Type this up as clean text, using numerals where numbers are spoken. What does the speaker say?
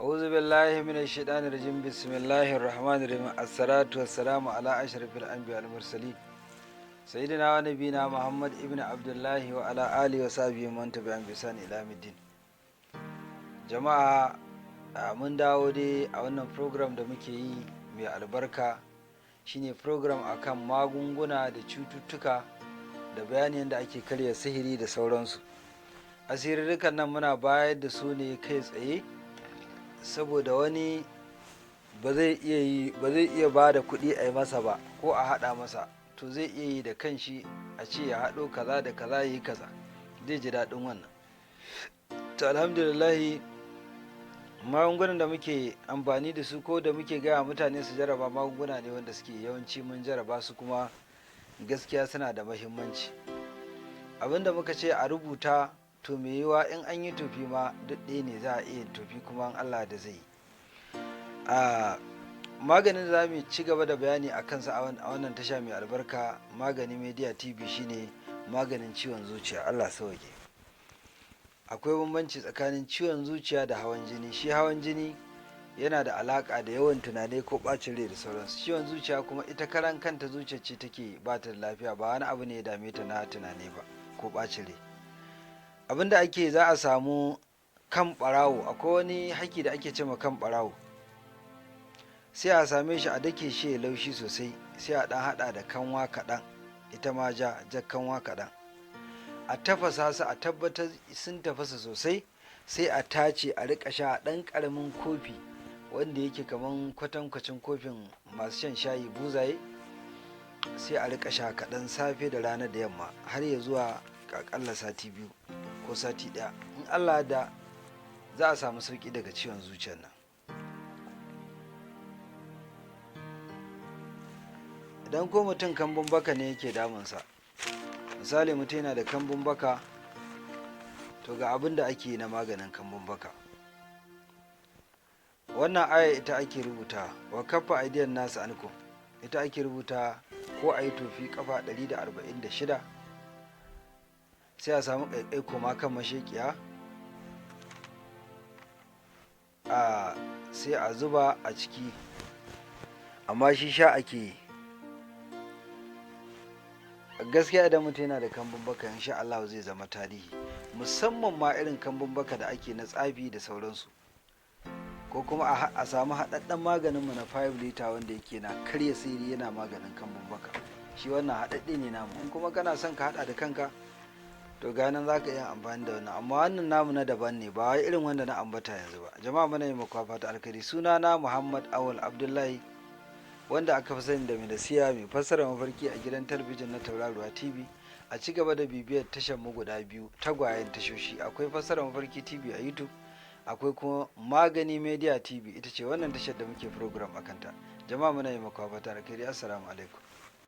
أعوذ بالله من الشيطان الرجيم بسم الله الرحمن الرحيم الصلاة والسلام على أشرف الأنبياء والمرسلين سيدنا ونبينا محمد ابن عبد الله وعلى آله وصحبه من تبعهم بإحسان إلى يوم الدين. Jama'a mun dawo dai a wannan program da muke yi mai albarka shine program akan magunguna da cututtuka da bayanin da ake karya sihiri da sauransu. Asirirrikan nan muna bayar da su ne kai tsaye saboda wani ba zai iya ba da kuɗi a yi masa ba ko a haɗa masa, to zai iya yi da kanshi a ce ya haɗo kaza da kaza yi kaza, zai ji daɗin wannan. To alhamdulillahi magungunan da muke amfani da su ko da muke gaya mutane su jaraba magunguna ne wanda suke yawanci mun jaraba su kuma gaskiya suna da mahimmanci. Abinda muka ce a rubuta to mai yiwa in an yi tofi ma duk ɗaya ne, za a iya tofi kuma in Allah da zai yi. Maganin da za mu ci gaba da bayani a kansa a wannan tasha mai albarka Magani Media TV shine maganin ciwon zuciya. Allah sauke. Akwai bambanci tsakanin ciwon zuciya da hawan jini. Shi hawan jini yana da alaka da yawan tunani ko ɓacin rai da sauransu. Ciwon zuciya kuma ita karan kanta zuciyar ce take ba ta da lafiya, ba wani abu ne ya dame ta na tunani ba ko ɓacin rai. Abinda ake za a samu kan ɓarawo, akwai wani haki da ake cewa kan ɓarawo, sai a same shi a dake shi ya laushi sosai, sai a ɗan haɗa da kanwa kaɗan, ita ma kanwa kaɗan, a tafasa su a tabbatar sun tafasa sosai, sai a tace a riƙa sha a ɗan ƙaramin kofi wanda yake kaman kwatankwacin kofin masu shan shayi buzaye, sai a riƙa sha kaɗan safe da rana da yamma har ya zuwa aƙalla sati 2 ko sati 1. In Allah da za a samu sauƙi daga ciwon zuciyar nan. Idan ko mutum kambun baka ne yake damunsa, misali mutum yana da kambun baka, to ga abin da ake yi na maganin kambun baka. Wannan aya ita ake rubuta wa kafa aidiyan nasu ankum, ita ake rubuta ko a yi tofi kafa 146, sai a samu ƙaiƙai koma kan mashekiya, sai a zuba a ciki, amma shi sha ake yi. Gaskiya idan mutum yana da kambun baka insha Allah zai zama tarihi, musamman ma irin kambun baka da ake na tsafi da sauransu, ko kuma a samu haɗaɗɗen maganin mu na 5 liter wanda yake na karya sihiri yana maganin kambun baka. Shi wannan haɗaɗɗe ne namu, in kuma kana son ka haɗa da kanka to ga nan za ka iya amfani da wannan, amma wannan namu na daban ne, ba wai irin wanda na ambata yanzu ba. Jama'a muna yi muku fata alkhairi. Sunana Muhammad Awal Abdullahi, wanda aka fi sani da Minasiya, mai fassara mafarki a gidan talabijin na Tauraruwa TV. A ci gaba da bibiyar tashar mu guda biyu tagwayen tashoshi, akwai fassara mafarki TV a YouTube, akwai kuma Magani Media TV, ita ce wannan tashar da muke program a kanta. Jama'a muna yi muku fata alkhairi. Assalamu alaikum.